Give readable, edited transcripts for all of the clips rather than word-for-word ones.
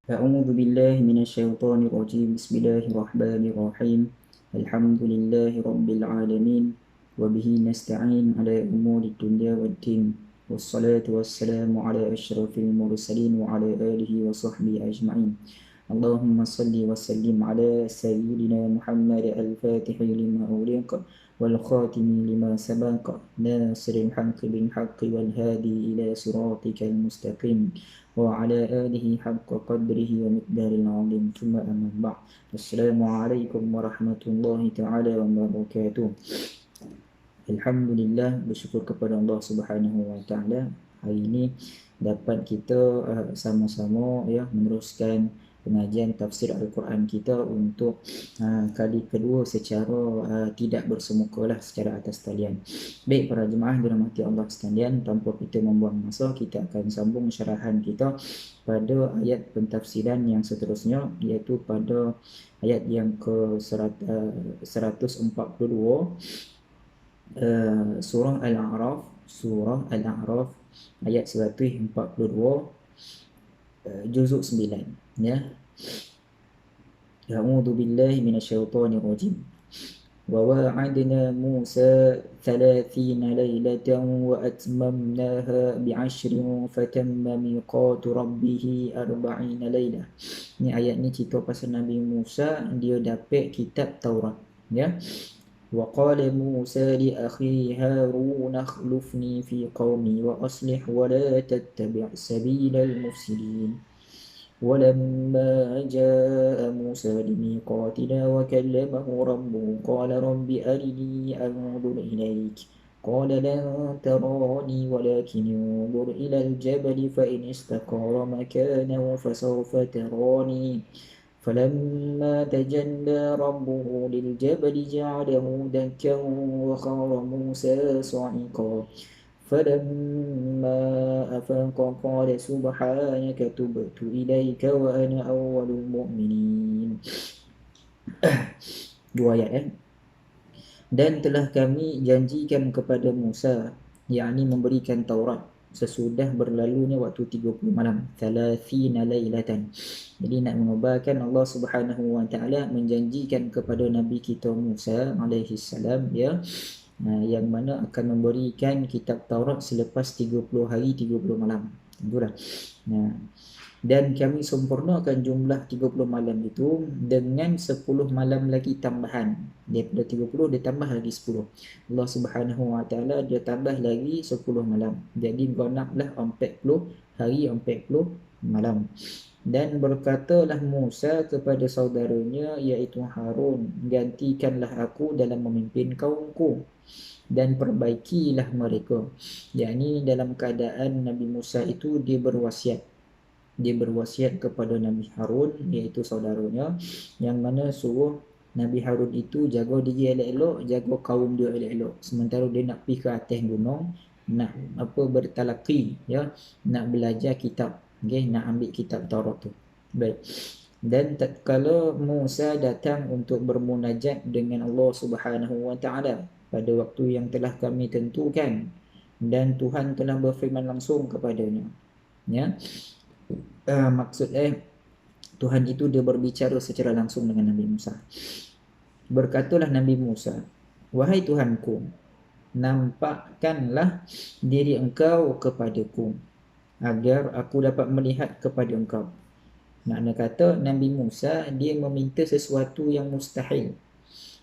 أعوذ بالله من الشيطان الرجيم بسم الله الرحمن الرحيم الحمد لله رب العالمين وبه نستعين على أمور الدنيا والدين والصلاة والسلام على أشرف المرسلين وعلى آله وصحبه أجمعين اللهم صل وسلم على سيدنا محمد الفاتح لما أغلق والخاتم لما سبق ناصر الحق بالحق والهادي إلى صراطك المستقيم وعلى آله حق قدره ومقدار العظيم ثم أما بعد السلام عليكم ورحمة الله تعالى وبركاته. Alhamdulillah, bersyukur kepada Allah Subhanahu Wa Taala. Hari ini dapat kita sama-sama meneruskan pengajian tafsir Al-Quran kita untuk kali kedua secara tidak bersemukalah secara atas talian. Baik para jemaah dirahmati Allah sekalian, tanpa kita membuang masa, kita akan sambung syarahan kita pada ayat pentafsiran yang seterusnya, iaitu pada ayat yang ke 142 surah Al-A'raf ayat 142 juzuk 9 ya. A'udzu billahi minasyaitonir rajim. Wa wa'adna Musa 30 lailatan wa atmamnaha bi'ashrin fatamma miqatu rabbih 40 lailah. Ni ayat ni cerita pasal Nabi Musa, dia dapat kitab Taurat ya. وقال موسى لأخيه هارون اخلفني في قومي وأصلح ولا تتبع سبيل المفسدين ولما جاء موسى لميقاتنا وكلمه ربه قال رب أرني أنظر إليك قال لن تراني ولكن انظر إلى الجبل فإن استقر مكانه فسوف تراني فلما تجلى ربه للجبل جعله دكا وخر موسى صعقا فلما أفاق قال سبحانك تبت إليك وأنا أول المؤمنين. Dua ayat Dan telah kami janjikan kepada Musa, yakni memberikan Taurat, sesudah berlalunya waktu 30 malam, 30 lailatan. Jadi nak mengabarkan Allah Subhanahu Wa Taala menjanjikan kepada Nabi kita Musa alaihi salam ya, yang mana akan memberikan kitab Taurat selepas 30 hari 30 malam. Itulah. Dan kami sempurnakan jumlah 30 malam itu dengan 10 malam lagi tambahan. Daripada 30 dia tambah lagi 10. Allah Subhanahu Wa Taala dia tambah lagi 10 malam. Jadi genaplah 40 hari 40 malam. Dan berkatalah Musa kepada saudaranya iaitu Harun, gantikanlah aku dalam memimpin kaumku dan perbaikilah mereka. Yakni dalam keadaan Nabi Musa itu dia berwasiat kepada Nabi Harun iaitu saudaranya, yang mana suruh Nabi Harun itu jaga diri elok-elok, jaga kaum dia elok-elok. Sementara dia nak pergi ke atas gunung, nak bertalaqi ya, nak belajar kitab, nak ambil kitab Taurat tu. Baik. Dan tatkala Musa datang untuk bermunajat dengan Allah Subhanahu Wa Taala pada waktu yang telah kami tentukan, dan Tuhan telah berfirman langsung kepadanya ya. Tuhan itu dia berbicara secara langsung dengan Nabi Musa. Berkatalah Nabi Musa, wahai Tuhanku, nampakkanlah diri engkau kepadaku agar aku dapat melihat kepada engkau. Makna kata Nabi Musa dia meminta sesuatu yang mustahil,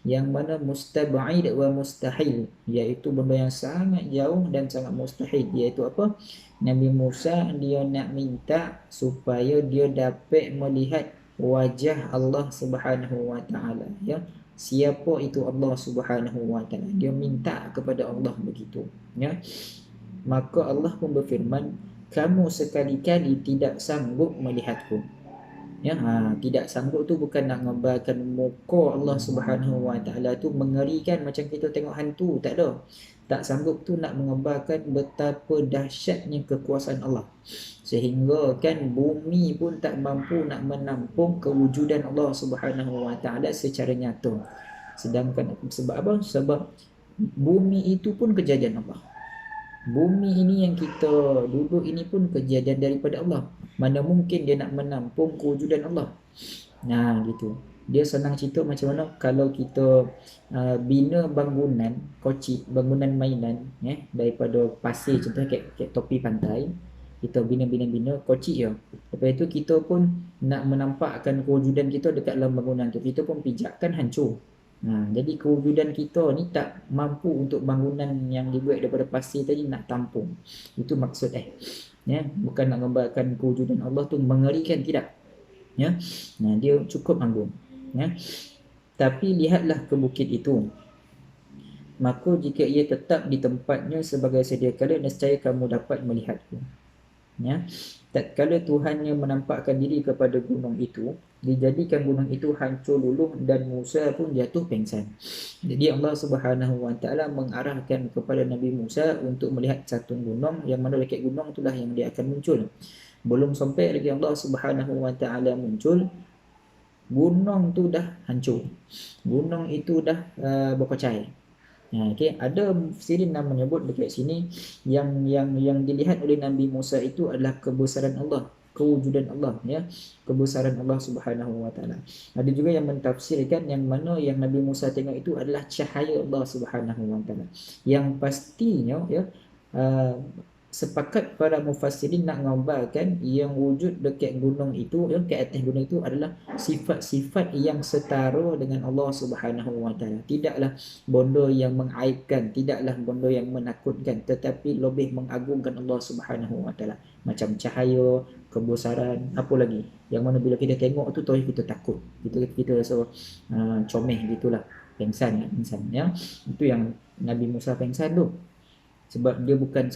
yang mana mustab'id wa mustahil, iaitu benda yang sangat jauh dan sangat mustahil. Iaitu apa? Nabi Musa dia nak minta supaya dia dapat melihat wajah Allah Subhanahu Wa Taala ya. Siapa itu Allah Subhanahu Wa Taala? Dia minta kepada Allah begitu ya. Maka Allah pun berfirman, kamu sekali-kali tidak sanggup melihatku. Ya, tidak sanggup tu bukan nak gambarkan muka Allah Subhanahu Wa Taala tu mengerikan macam kita tengok hantu, tak ada. Tak sanggup tu nak menggambarkan betapa dahsyatnya kekuasaan Allah, sehingga kan bumi pun tak mampu nak menampung kewujudan Allah Subhanahu Wa Taala secara nyata. Sedangkan sebab apa? Sebab bumi itu pun kejadian Allah. Bumi ini yang kita duduk ini pun kejadian daripada Allah. Mana mungkin dia nak menampung kewujudan Allah. Nah, gitu. Dia senang cerita macam mana kalau kita bina bangunan kocik, bangunan mainan daripada pasir, contohnya kayak topi pantai. Kita bina kocik je. Lepas itu kita pun nak menampakkan kewujudan kita dekat dalam bangunan tu. Kita pun pijak, kan hancur. Jadi kewujudan kita ni tak mampu untuk bangunan yang dibuat daripada pasir tadi nak tampung. Itu maksud bukan nak gambarkan kewujudan Allah tu mengerikan, tidak. Dia cukup agung. Tapi lihatlah ke bukit itu, maka jika ia tetap di tempatnya sebagai sedia kala, nescaya kamu dapat melihatku. Tatkala Tuhannya menampakkan diri kepada gunung itu, dijadikan gunung itu hancur luluh dan Musa pun jatuh pingsan. Jadi Allah Subhanahu Wa Taala mengarahkan kepada Nabi Musa untuk melihat satu gunung, yang mana dekat gunung itulah yang dia akan muncul. Belum sampai lagi Allah Subhanahu Wa Taala muncul, gunung tu dah hancur. Gunung itu dah berkocai. Ada mufassirin yang menyebut dekat sini yang dilihat oleh Nabi Musa itu adalah kebesaran Allah, kewujudan Allah, kebesaran Allah Subhanahu Wa Taala. Ada juga yang mentafsirkan yang mana yang Nabi Musa tengok itu adalah cahaya Allah Subhanahu Wa Taala. Yang pastinya sepakat para mufassirin nak gambarkan yang wujud dekat gunung itu, ke atas gunung itu adalah sifat-sifat yang setara dengan Allah Subhanahu Wa Taala. Tidaklah benda yang mengaibkan, tidaklah benda yang menakutkan, tetapi lebih mengagungkan Allah Subhanahu Wa Taala. Macam cahaya, kebesaran, apa lagi? Yang mana bila kita tengok tu tahu kita takut. Kita rasa comeh gitulah. Pengsan. Itu yang Nabi Musa pengsan tu. Sebab dia bukan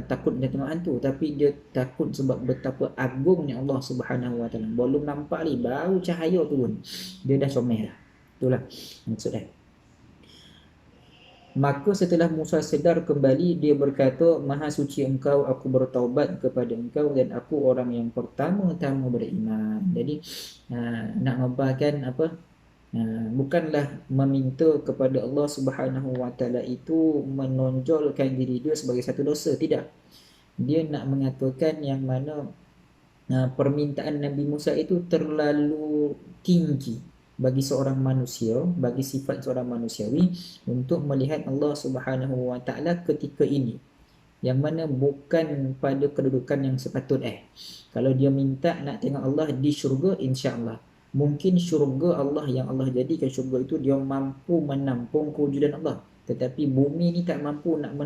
takut dia tengok hantu, tapi dia takut sebab betapa agungnya Allah Subhanahu Wa Taala. Belum nampak ni, baru cahaya turun, dia dah comel dah. Itulah maksud dia. Maka setelah Musa sedar kembali, dia berkata, Maha suci engkau, aku bertaubat kepada engkau dan aku orang yang pertama-tama beriman. Jadi nak ngabarkan apa? Bukanlah meminta kepada Allah Subhanahu Wa Taala itu menonjolkan diri dia sebagai satu dosa, tidak. Dia nak mengatakan yang mana permintaan Nabi Musa itu terlalu tinggi bagi seorang manusia, bagi sifat seorang manusiawi untuk melihat Allah Subhanahu Wa Taala ketika ini, yang mana bukan pada kedudukan yang sepatut. Kalau dia minta nak tengok Allah di syurga, insya-Allah mungkin syurga Allah yang Allah jadikan syurga itu dia mampu menampung kewujudan Allah, tetapi bumi ni tak mampu nak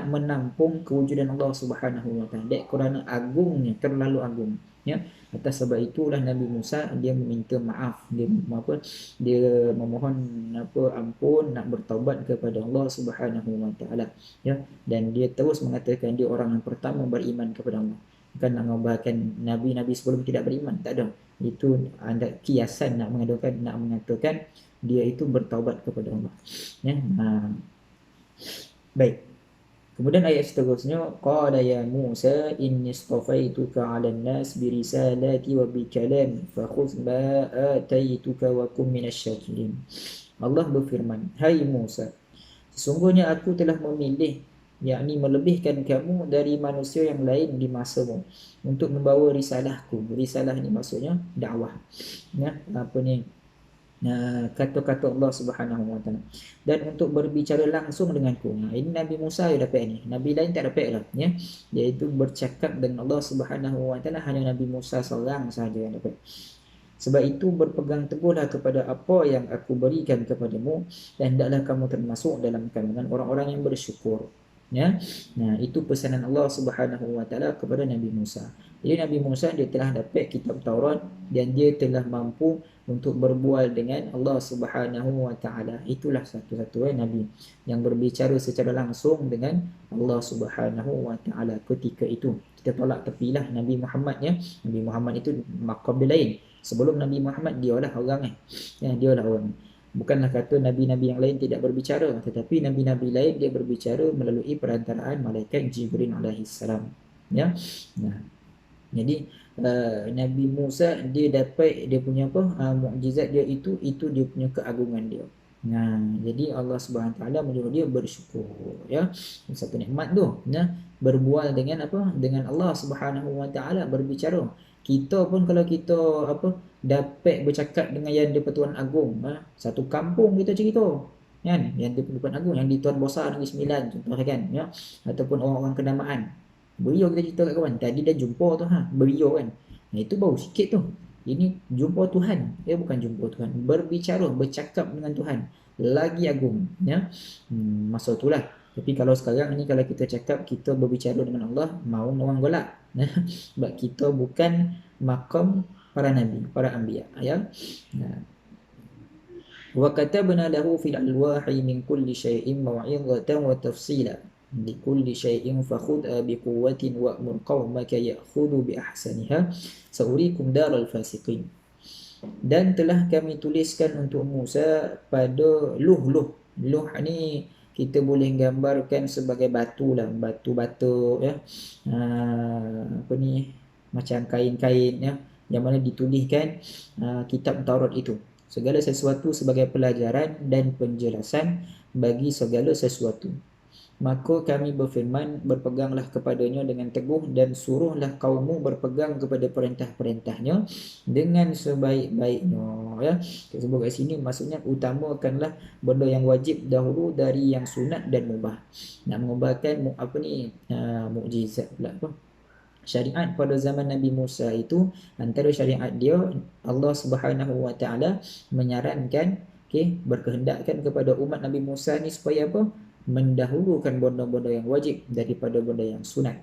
menampung kewujudan Allah Subhanahu Wa Taala. Kerana agungnya, terlalu agung. Atas sebab itulah Nabi Musa dia meminta maaf, dia memohon ampun, nak bertaubat kepada Allah Subhanahu Wa Taala. Dan dia terus mengatakan dia orang yang pertama beriman kepada Allah. Bukan nak mengabarkan nabi-nabi sebelum tidak beriman, tak ada. Itu ada kiasan nak mengatakan dia itu bertaubat kepada Allah. Baik. Kemudian ayat seterusnya, qala ya Musa inni istafaituka 'alan nas bi risalati wa bi kalami fakhudh ma ataituka wa kum minasy-syakirin. Allah berfirman, hai Musa, sesungguhnya aku telah memilih, yakni melebihkan kamu dari manusia yang lain di masamu untuk membawa risalahku. Risalah ni maksudnya dakwah. Kata-kata Allah Subhanahu Wa Taala, dan untuk berbicara langsung denganku. Ini Nabi Musa yang dapat ni, nabi lain tak dapat lah, iaitu bercakap dengan Allah Subhanahu Wa Taala hanya Nabi Musa seorang sahaja yang dapat. Sebab itu berpegang teguhlah kepada apa yang aku berikan kepadamu, dan hendaklah kamu termasuk dalam kalangan orang-orang yang bersyukur. Itu pesanan Allah Subhanahu Wa Taala kepada Nabi Musa. Jadi Nabi Musa dia telah dapat kitab Taurat dan dia telah mampu untuk berbual dengan Allah Subhanahu Wa Taala. Itulah satu-satunya nabi yang berbicara secara langsung dengan Allah Subhanahu Wa Taala ketika itu. Kita tolak tepilah Nabi Muhammad. Nabi Muhammad itu maqam dia lain. Sebelum Nabi Muhammad dialah orang dialah orang. Bukanlah kata nabi-nabi yang lain tidak berbicara, tetapi nabi-nabi lain dia berbicara melalui perantaraan malaikat Jibril alaihissalam. Jadi Nabi Musa dia dapat dia punya mukjizat dia itu dia punya keagungan dia. Jadi Allah Subhanahu Taala menyuruh dia bersyukur, satu nikmat tu. berbual dengan apa? Dengan Allah Subhanahu Wa Taala, berbicara. Kita pun kalau kita apa dapat bercakap dengan yang di-Pertuan Agong, satu kampung kita cerita, kan? Yang di-Pertuan Agong, yang di Tuan Besar Negeri Sembilan contoh kan, ya. Ataupun orang-orang kenamaan. Beliau kita cerita kat kawan, tadi dah jumpa tu beliau kan. Nah, itu baru sikit tu. Ini jumpa Tuhan, bukan jumpa Tuhan, berbicara, bercakap dengan Tuhan. Lagi agung, ya. Masa itulah. Tapi kalau sekarang ni kalau kita cakap kita berbicara dengan Allah, mau orang golak. Sebab kita bukan makam para nabi, para anbiya, ya. Wa katabna lahu fil alwahi min kulli syai'in maw'izatan wa tafsila li kulli syai'in fakhudha bi quwwatin wa'mur qaumaka ya'khudhu bi ahsaniha saurikum daral fasiqin. Dan telah kami tuliskan untuk Musa pada luh-luh. Luh ni kita boleh gambarkan sebagai batu lah, batu batu, ya. Apa ni, macam kain-kain, ya, yang mana dituliskan kitab Taurat itu. Segala sesuatu sebagai pelajaran dan penjelasan bagi segala sesuatu. Maka kami berfirman, berpeganglah kepadanya dengan teguh dan suruhlah kaummu berpegang kepada perintah-perintahnya dengan sebaik-baiknya. Ya, sebut kat sini maksudnya utamakanlah benda yang wajib dahulu dari yang sunat dan mubah. Nak mengubahkan apa ni, mukjizat pula apa? Syariat pada zaman Nabi Musa itu, antara syariat dia, Allah Subhanahu Wa Taala menyarankan, berkehendakkan kepada umat Nabi Musa ni supaya apa? Mendahulukan benda-benda yang wajib daripada benda yang sunat.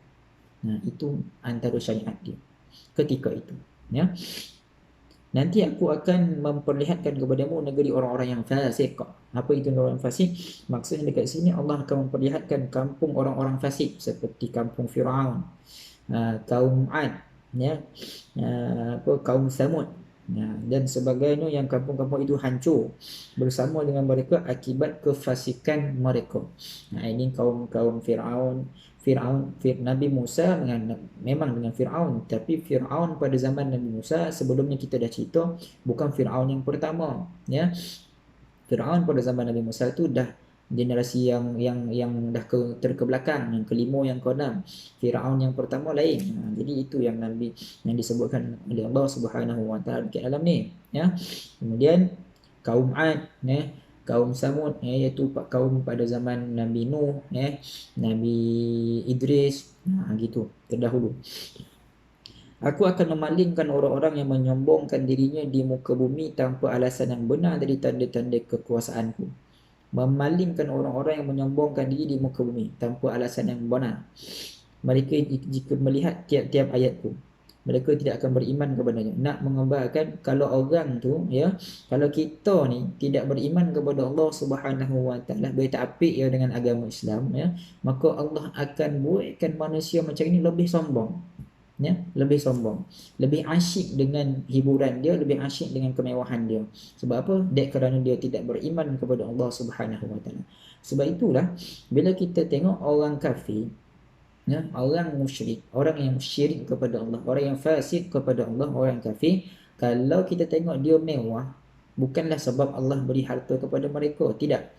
Nah, itu antara syariat dia ketika itu, ya. Nanti aku akan memperlihatkan kepadamu negeri orang-orang yang fasik. Apa itu orang fasik? Maksudnya dekat sini Allah akan memperlihatkan kampung orang-orang fasik seperti kampung Firaun, kaum Ad, ya, kaum Samud, dan sebagainya, yang kampung-kampung itu hancur bersama dengan mereka akibat kefasikan mereka. Ini kaum Firaun. Nabi Musa memang dengan Firaun, tapi Firaun pada zaman Nabi Musa sebelumnya kita dah cerita, bukan Firaun yang pertama, ya. Firaun pada zaman Nabi Musa itu dah generasi yang dah terkebelakang, yang kelima, yang keenam. Firaun yang pertama lain. Jadi itu yang Nabi yang disebutkan oleh Allah Subhanahu Wa Taala dekat dalam ni, ya. Kemudian kaum Ad, ya, kaum Samud, iaitu kaum pada zaman Nabi Nuh, Nabi Idris, gitu terdahulu. Aku akan memalingkan orang-orang yang menyombongkan dirinya di muka bumi tanpa alasan yang benar dari tanda-tanda kekuasaanku. Memalingkan orang-orang yang menyombongkan diri di muka bumi tanpa alasan yang benar. Mereka jika melihat tiap-tiap ayatku, mereka tidak akan beriman kepadanya. Nak menggambarkan kalau orang tu, ya, kalau kita ni tidak beriman kepada Allah Subhanahu Wa Taala, bertakapik ya dengan agama Islam, ya, maka Allah akan buatkan manusia macam ini lebih sombong, ya, lebih sombong, lebih asyik dengan hiburan dia, lebih asyik dengan kemewahan dia. Sebab apa? Dek kerana dia tidak beriman kepada Allah Subhanahu Wa Taala. Sebab itulah bila kita tengok orang kafir, ya, orang musyrik, orang yang syirik kepada Allah, orang yang fasik kepada Allah, orang kafir, kalau kita tengok dia mewah, bukanlah sebab Allah beri harta kepada mereka, tidak.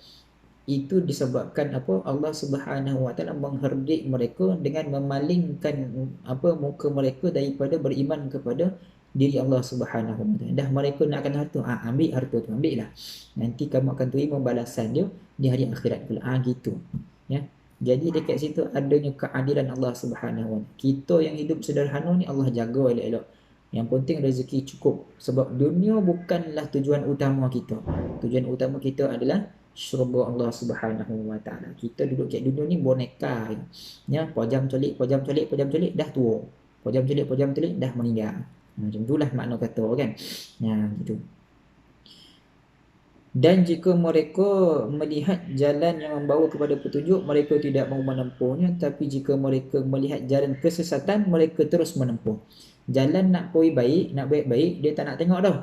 Itu disebabkan apa? Allah Subhanahu Wa Taala mengherdik mereka dengan memalingkan apa muka mereka daripada beriman kepada diri Allah Subhanahu Wa Taala. Dah mereka nakkan harta, ambil harta tu, ambil lah. Nanti kamu akan terima balasan dia di hari akhirat pula. Gitu. Ya. Jadi dekat situ adanya keadilan Allah Subhanahu Wa Taala. Kita yang hidup sederhana ni Allah jaga elok-elok. Yang penting rezeki cukup. Sebab dunia bukanlah tujuan utama kita. Tujuan utama kita adalah syurga Allah Subhanahu Wa Taala. Kita duduk kat dunia ni boneka, ya, pojam celik, dah tua. Pojam celik, dah meninggal. Macam itulah makna kata kan. Gitu. Dan jika mereka melihat jalan yang membawa kepada petunjuk, mereka tidak mahu menempuhnya. Tapi jika mereka melihat jalan kesesatan, mereka terus menempuh. Jalan nak pergi baik, nak baik-baik, dia tak nak tengok dah,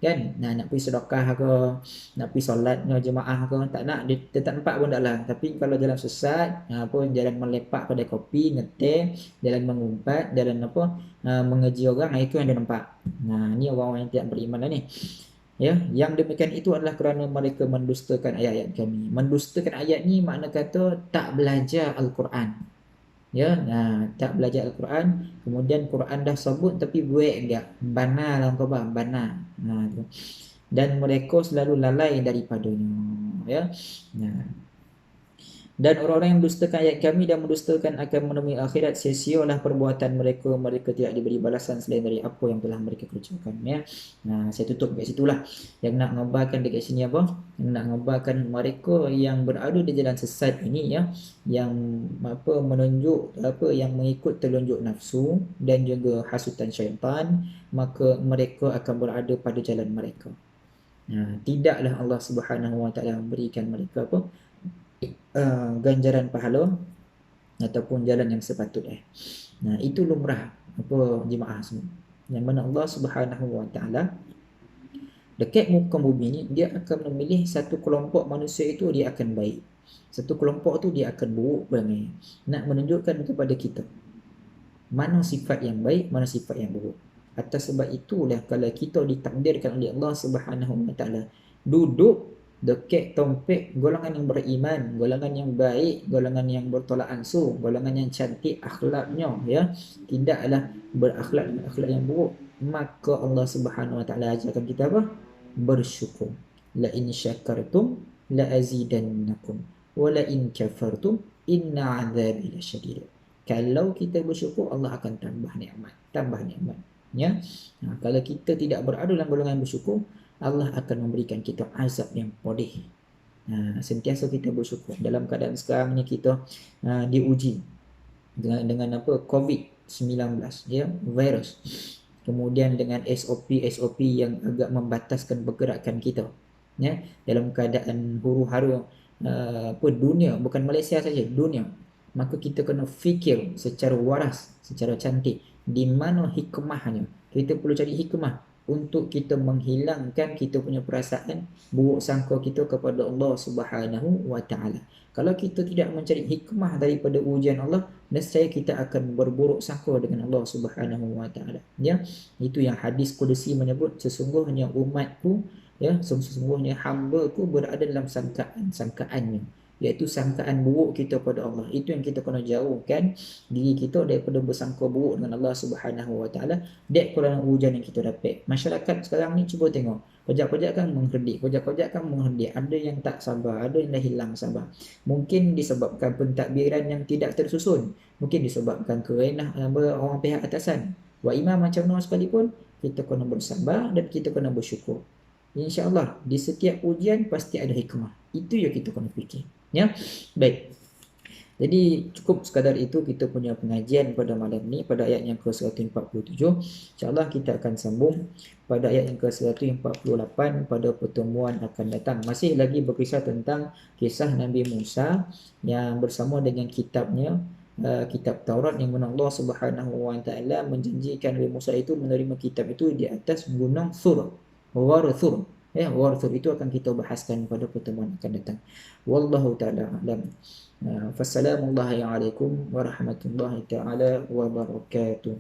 kan. Nak pergi sedekah ke, nak pergi solat jemaah ke, tak nak, dia tak nampak pun tak lah. Tapi kalau jalan sesat, jalan melepak kedai kopi, ngeteh, jalan mengumpat, jalan mengeji orang, itu yang dia nampak. Ni orang-orang yang tidak beriman lah ni. Ya, yang demikian itu adalah kerana mereka mendustakan ayat-ayat kami. Mendustakan ayat ni makna kata tak belajar Al-Quran. Ya, nah, tak belajar Al-Quran, kemudian Quran dah sebut tapi buat enggak, bana lah kau faham, bana. Nah, tu. Dan mereka selalu lalai daripadanya, ya. Nah, dan orang-orang yang mendustakan ayat kami dan mendustakan akan menemui akhirat, sia-sialah perbuatan mereka, mereka tidak diberi balasan selain dari apa yang telah mereka kerjakan, ya. Nah, saya tutup kat situlah. Yang nak ngabarkan dekat sini apa? Yang nak ngabarkan mereka yang berada di jalan sesat ini, ya, yang apa menunjuk apa yang mengikut telunjuk nafsu dan juga hasutan syaitan, maka mereka akan berada pada jalan mereka. Tidaklah Allah Subhanahu Wa Taala memberikan mereka apa? Ganjaran pahala ataupun jalan yang sepatutnya. Nah, itu lumrah apa jemaah semua. Yang mana Allah Subhanahu Wa Taala dekat muka bumi ni dia akan memilih satu kelompok manusia itu dia akan baik. Satu kelompok tu dia akan buruk perangai. Nak menunjukkan kepada kita mana sifat yang baik, mana sifat yang buruk. Atas sebab itulah kalau kita ditakdirkan oleh Allah Subhanahu Wa Taala duduk dekat tompek golongan yang beriman, golongan yang baik, golongan yang bertolak ansur, golongan yang cantik akhlaknya, ya, tidaklah berakhlak dengan akhlak yang buruk, maka Allah Subhanahu Wa Taala ajarkan kita apa? Bersyukur. La in syakartum la azidannakum wa la in kafartum inna 'adzabi lasyadid. Kalau kita bersyukur, Allah akan tambah nikmat, tambah nikmat, ya. Kalau kita tidak berada dalam golongan bersyukur, Allah akan memberikan kita azab yang pedih. Sentiasa kita bersyukur. Dalam keadaan sekarang ni kita diuji dengan apa? COVID-19, ya, virus. Kemudian dengan SOP yang agak membataskan pergerakan kita, ya, dalam keadaan huru-hara apa dunia, bukan Malaysia saja, dunia. Maka kita kena fikir secara waras, secara cantik, di mana hikmahnya. Kita perlu cari hikmah untuk kita menghilangkan kita punya perasaan buruk sangka kita kepada Allah Subhanahu Wa Taala. Kalau kita tidak mencari hikmah daripada ujian Allah, nescaya kita akan berburuk sangka dengan Allah Subhanahu Wa Taala. Ya, itu yang hadis Qudsi menyebut, sesungguhnya umatku, ya, sesungguhnya hamba-Ku berada dalam sangkaannya, iaitu sangkaan buruk kita pada Allah. Itu yang kita kena jauhkan diri kita daripada bersangka buruk dengan Allah Subhanahu Wa Taala dek kerana ujian yang kita dapat. Masyarakat sekarang ni cuba tengok, pejak-pejak kan mengherdik, pejak-pejak kan mengherdik, ada yang tak sabar, ada yang dah hilang sabar. Mungkin disebabkan pentadbiran yang tidak tersusun, mungkin disebabkan kerenah orang pihak atasan. Wa imam macam mana sekalipun, kita kena bersabar dan kita kena bersyukur. InsyaAllah di setiap ujian pasti ada hikmah. Itu yang kita kena fikir, ya. Baik. Jadi cukup sekadar itu kita punya pengajian pada malam ni pada ayat yang ke-147. InsyaAllah kita akan sambung pada ayat yang ke-148 pada pertemuan akan datang. Masih lagi berkisah tentang kisah Nabi Musa yang bersama dengan kitabnya, kitab Taurat, yang mana Allah Subhanahu Wa Taala menjanjikan Nabi Musa itu menerima kitab itu di atas gunung Thur, Ghar Thur. Ya, Ghar Thur itu akan kita bahaskan pada pertemuan akan datang. Wallahu taala alam. Fassalamualaikum warahmatullahi taala wabarakatuh.